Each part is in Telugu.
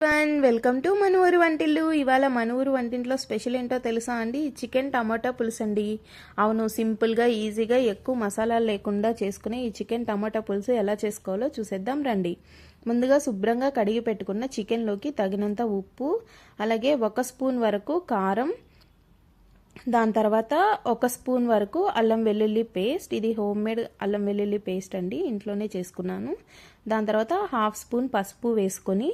వెల్కమ్ టు మన ఊరు వంటిల్లు. ఇవాళ మన ఊరు వంటింట్లో స్పెషల్ ఏంటో తెలుసా అండి? చికెన్ టమాటా పులుసు అండి. అవును, సింపుల్గా ఈజీగా ఎక్కువ మసాలాలు లేకుండా చేసుకునే ఈ చికెన్ టమాటా పులుసు ఎలా చేసుకోవాలో చూసేద్దాం రండి. ముందుగా శుభ్రంగా కడిగి పెట్టుకున్న చికెన్లోకి తగినంత ఉప్పు, అలాగే 1 స్పూన్ వరకు కారం, దాని తర్వాత 1 స్పూన్ వరకు అల్లం వెల్లుల్లి పేస్ట్. ఇది హోమ్ మేడ్ అల్లం వెల్లుల్లి పేస్ట్ అండి, ఇంట్లోనే చేసుకున్నాను. దాని తర్వాత 1/2 స్పూన్ పసుపు వేసుకొని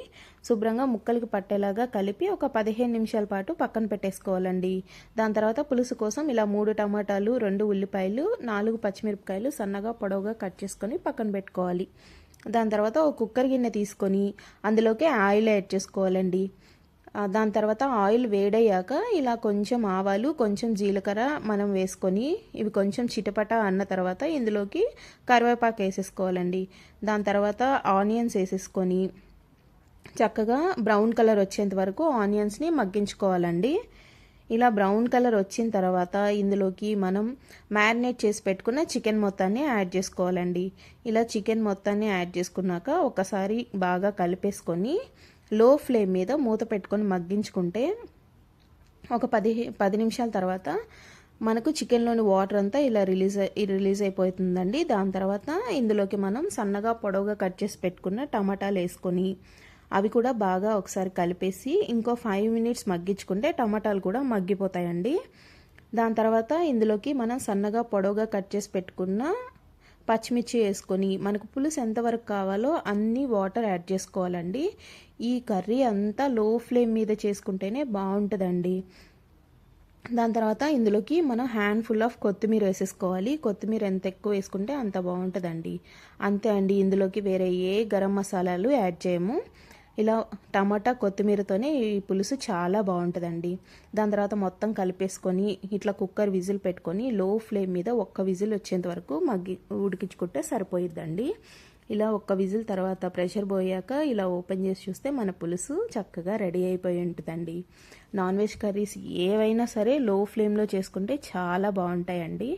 శుభ్రంగా ముక్కలకి పట్టేలాగా కలిపి ఒక 15 నిమిషాల పాటు పక్కన పెట్టేసుకోవాలండి. దాని తర్వాత పులుసు కోసం ఇలా 3 టమాటాలు, 2 ఉల్లిపాయలు, 4 పచ్చిమిరపకాయలు సన్నగా పొడవుగా కట్ చేసుకొని పక్కన పెట్టుకోవాలి. దాని తర్వాత ఒక కుక్కర్ గిన్నె తీసుకొని అందులోకి ఆయిల్ యాడ్ చేసుకోవాలండి. దాని తర్వాత ఆయిల్ వేడయ్యాక ఇలా కొంచెం ఆవాలు, కొంచెం జీలకర్ర మనం వేసుకొని ఇవి కొంచెం చిటపట అన్న తర్వాత ఇందులోకి కరివేపాకు వేసేసుకోవాలండి. దాని తర్వాత ఆనియన్స్ వేసేసుకొని చక్కగా బ్రౌన్ కలర్ వచ్చేంత వరకు ఆనియన్స్ని మగ్గించుకోవాలండి. ఇలా బ్రౌన్ కలర్ వచ్చిన తర్వాత ఇందులోకి మనం మ్యారినేట్ చేసి పెట్టుకున్న చికెన్ మొత్తాన్ని యాడ్ చేసుకోవాలండి. ఇలా చికెన్ మొత్తాన్ని యాడ్ చేసుకున్నాక ఒకసారి బాగా కలిపేసుకొని లో ఫ్లేమ్ మీద మూత పెట్టుకొని మగ్గించుకుంటే ఒక 10 నిమిషాల తర్వాత మనకు చికెన్లోని వాటర్ అంతా ఇలా రిలీజ్ అయిపోతుందండి. దాని తర్వాత ఇందులోకి మనం సన్నగా పొడవుగా కట్ చేసి పెట్టుకున్న టమాటాలు వేసుకొని అవి కూడా బాగా ఒకసారి కలిపేసి ఇంకో 5 మినిట్స్ మగ్గించుకుంటే టమాటాలు కూడా మగ్గిపోతాయండి. దాని తర్వాత ఇందులోకి మనం సన్నగా పొడవుగా కట్ చేసి పెట్టుకున్న పచ్చిమిర్చి వేసుకొని మనకు పులుసు ఎంతవరకు కావాలో అన్ని వాటర్ యాడ్ చేసుకోవాలండి. ఈ కర్రీ అంతా లో ఫ్లేమ్ మీద చేసుకుంటేనే బాగుంటుందండి. దాని తర్వాత ఇందులోకి మనం హ్యాండ్ఫుల్ ఆఫ్ కొత్తిమీర వేసేసుకోవాలి. కొత్తిమీర ఎంత ఎక్కువ వేసుకుంటే అంత బాగుంటుందండి. అంతే అండి, ఇందులోకి వేరే ఏ గరం మసాలాలు యాడ్ చేయము. ఇలా టమాటా కొత్తిమీరతోనే ఈ పులుసు చాలా బాగుంటుందండి. దాని తర్వాత మొత్తం కలిపేసుకొని ఇట్లా కుక్కర్ విజిల్ పెట్టుకొని లో ఫ్లేమ్ మీద 1 విజిల్ వచ్చేంత వరకు ఉడికించుకుంటే సరిపోయిద్దండి. ఇలా 1 విజిల్ తర్వాత ప్రెషర్ పోయాక ఇలా ఓపెన్ చేసి చూస్తే మన పులుసు చక్కగా రెడీ అయిపోయి ఉంటుందండి. నాన్ వెజ్ కర్రీస్ ఏవైనా సరే లో ఫ్లేమ్లో చేసుకుంటే చాలా బాగుంటాయండి.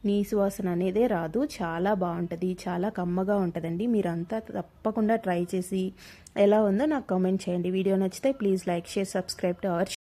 నీసు వాసన అనేదే రాదు, చాలా బాగుంటుంది, చాలా కమ్మగా ఉంటుందండి. మీరంతా తప్పకుండా ట్రై చేసి ఎలా ఉందో నాకు కామెంట్ చేయండి. వీడియో నచ్చితే please like, share, subscribe to our